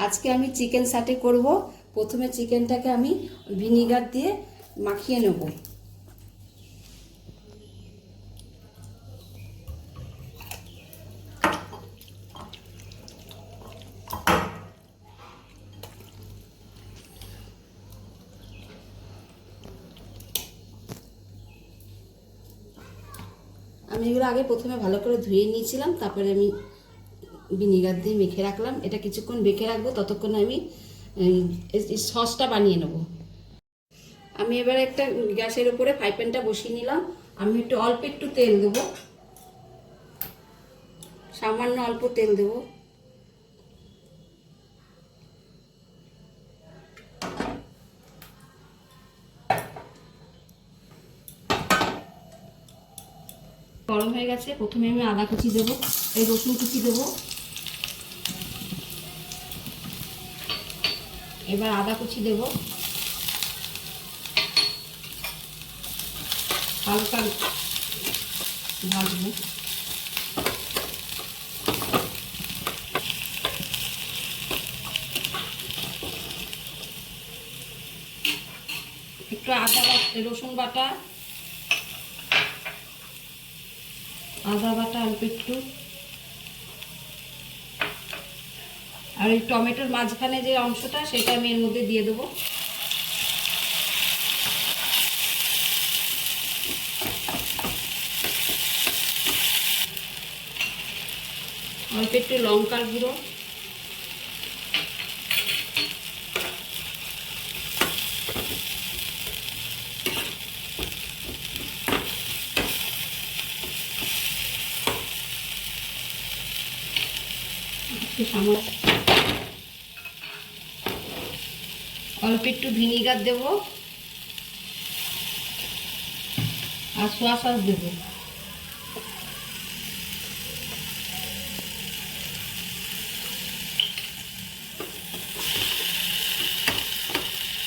আজকে আমি চিকেন সাটে করব। প্রথমে চিকেনটাকে আমি ভিনিগার দিয়ে মাখিয়ে নেব। আমি এগুলো আগে প্রথমে ভালো করে ধুয়ে নিয়েছিলাম, তারপরে আমি ভিনিগার দিয়ে মেখে রাখলাম। এটা কিছুক্ষণ মেখে রাখবো, ততক্ষণ আমি সসটা বানিয়ে নেব। আমি এবারে একটা গ্যাসের উপরে ফ্রাই প্যানটা বসিয়ে নিলাম। আমি অল্প একটু তেল দেবো, সামান্য অল্প তেল দেবো। গরম হয়ে গেছে। প্রথমে আমি আদা কুচি দেবো, এই রসুন কুচি দেবো। এবার আদা কুচি দেবো, হালকা ভাজবো। একটু রসুন বাটা, আদা বাটা অল্প একটু, আর এই টমেটোর মাঝখানে যে অংশটা সেটা আমি এর মধ্যে দিয়ে দেবো। অল্প একটু লঙ্কার গুঁড়ো, অল্প একটু ভিনিগার দেবো আর সোয়া সস দেবো।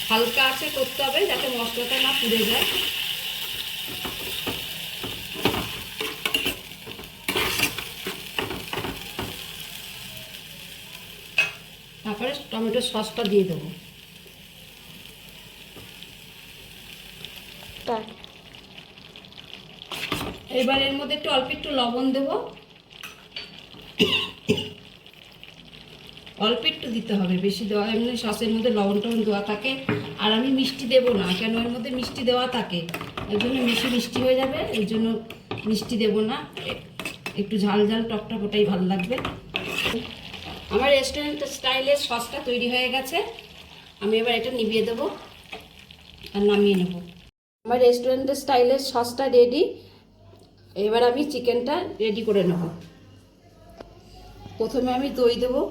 হালকা আছে করতে হবে যাতে মশলাটা না পুড়ে যায়। তারপরে টমেটো সসটা দিয়ে দেবো। এবার এর মধ্যে একটু অল্প একটু লবণ দেবো, অল্প একটু দিতে হবে, বেশি দেওয়া, এমনি সসের মধ্যে লবণ টবণ দেওয়া থাকে। আর আমি মিষ্টি দেবো না, কেন এর মধ্যে মিষ্টি দেওয়া থাকে, এর জন্য বেশি মিষ্টি হয়ে যাবে, এর জন্য মিষ্টি দেবো না। একটু ঝাল ঝাল টকটক, ওটাই ভালো লাগবে। আমার রেস্টুরেন্ট স্টাইলের সসটা তৈরি হয়ে গেছে। আমি এবার এটা নিভিয়ে দেবো আর নামিয়ে নেব। আমার রেস্টুরেন্টের স্টাইলের সসটা রেডি। এবার আমি চিকেনটা রেডি করে নেব। প্রথমে আমি দই দেবো,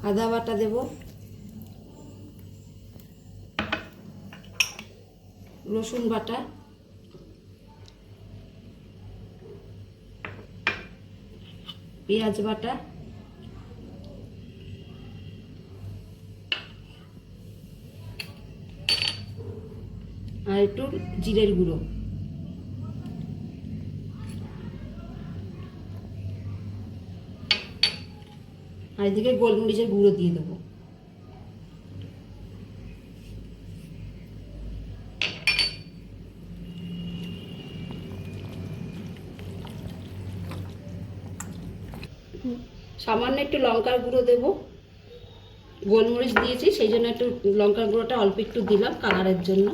আদা বাটা দেব, রসুন বাটা, পেঁয়াজ বাটা, আর একটু জিরের গুঁড়ো। আর এদিকে গোলমরিচের গুঁড়ো দিয়ে দেবো। সামান্য একটু লঙ্কার গুঁড়ো দেবো, গোলমরিচ দিয়েছি সেই জন্য একটু লঙ্কার গুঁড়োটা অল্প একটু দিলাম কালারের জন্য।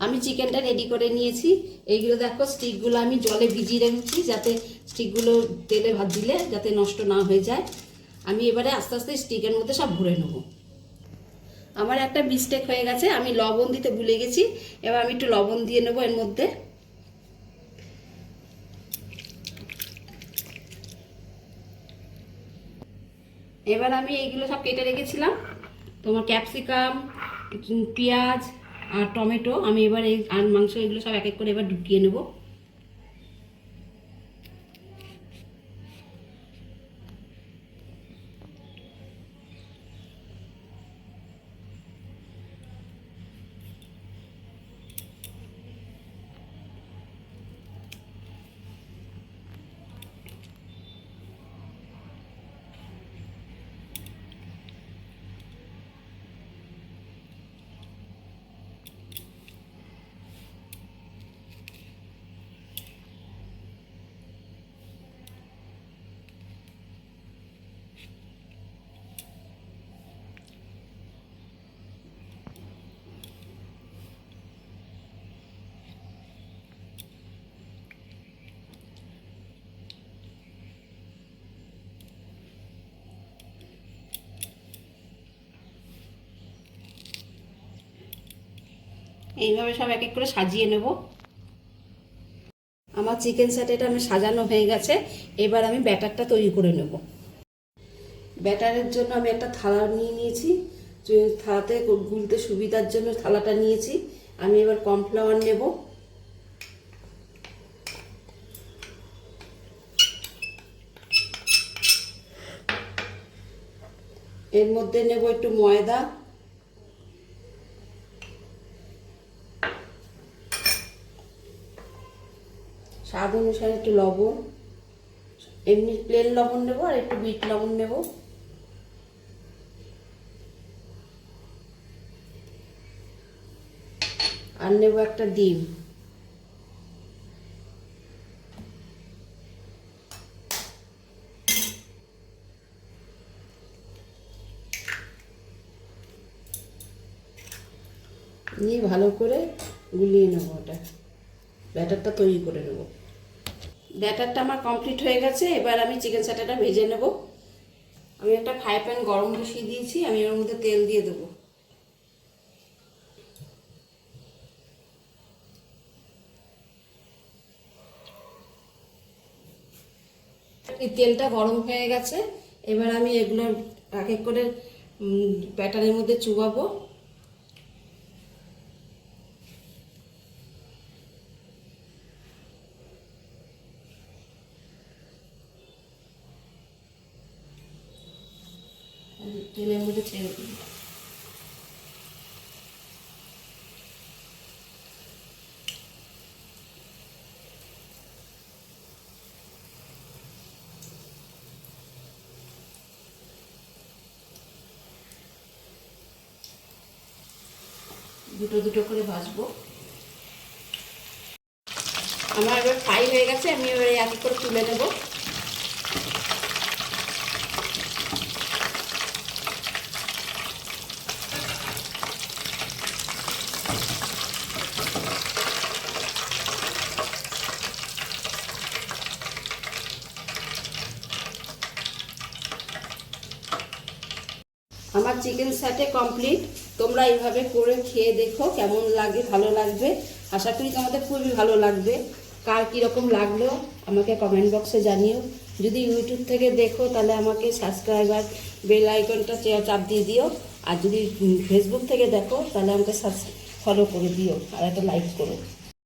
আমি চিকেনটা রেডি করে নিয়েছি। এইগুলো দেখো, স্টিকগুলো আমি জলে ভিজিয়ে রেখেছি যাতে স্টিকগুলো তেলে ভাত দিলে যাতে নষ্ট না হয়ে যায়। আমি এবারে আস্তে আস্তে স্টিকের মধ্যে সব ভরে নেব। আমার একটা মিস্টেক হয়ে গেছে, আমি লবণ দিতে ভুলে গেছি। এবার আমি একটু লবণ দিয়ে নেবো এর মধ্যে। এবার আমি এইগুলো সব কেটে রেখেছিলাম, তোমার ক্যাপসিকাম, পেঁয়াজ আর টমেটো, আমি এবার এই আর মাংস এগুলো সব এক এক করে এবার ঢুকিয়ে নেব। এইভাবে সব এক এক করে সাজিয়ে নেব। আমার চিকেন স্যাটেটা আমি সাজানো হয়ে গেছে। এবার আমি ব্যাটারটা তৈরি করে নেব। ব্যাটারের জন্য আমি একটা থালা নিয়ে নিয়েছি, থালাতে গুলতে সুবিধার জন্য থালাটা নিয়েছি। আমি এবার কর্নফ্লাওয়ার নেব, এর মধ্যে নেব একটু ময়দা, স্বাদ অনুসারে একটু লবণ, এমনি প্লেন লবণ নেব আর একটু বিট লবণ নেব, আর নেব একটা ডিম। নিয়ে ভালো করে গুলিয়ে নেব, ওটা ব্যাটারটা তৈরি করে নেব। ব্যাটারটা আমার কমপ্লিট হয়ে গেছে। এবার আমি চিকেন স্যাটারটা ভেজে নেব। আমি একটা ফ্রাই প্যান গরম বসিয়ে দিয়েছি, আমি ওর মধ্যে তেল দিয়ে দেবো। তেলটা গরম হয়ে গেছে। এবার আমি এগুলো এক এক করে ব্যাটারের মধ্যে চুবাবো। তেলের মধ্যে ছেড়ে দিই। দুটো দুটো করে ভাজবো। আমার এবার ফ্রাই হয়ে গেছে, আমি এবার এক এক করে তুলে নেব। আমার চিকেন স্যাটে কমপ্লিট। তোমরা এইভাবে করে খেয়ে দেখো কেমন লাগে, ভালো লাগবে। আশা করি তোমাদের খুবই ভালো লাগবে। কার কীরকম লাগলো আমাকে কমেন্ট বক্সে জানিও। যদি ইউটিউব থেকে দেখো তাহলে আমাকে সাবস্ক্রাইবার বেল আইকনটা চাপ দিয়ে দিও। আর যদি ফেসবুক থেকে দেখো তাহলে আমাকে ফলো করে দিও আর একটা লাইক করো।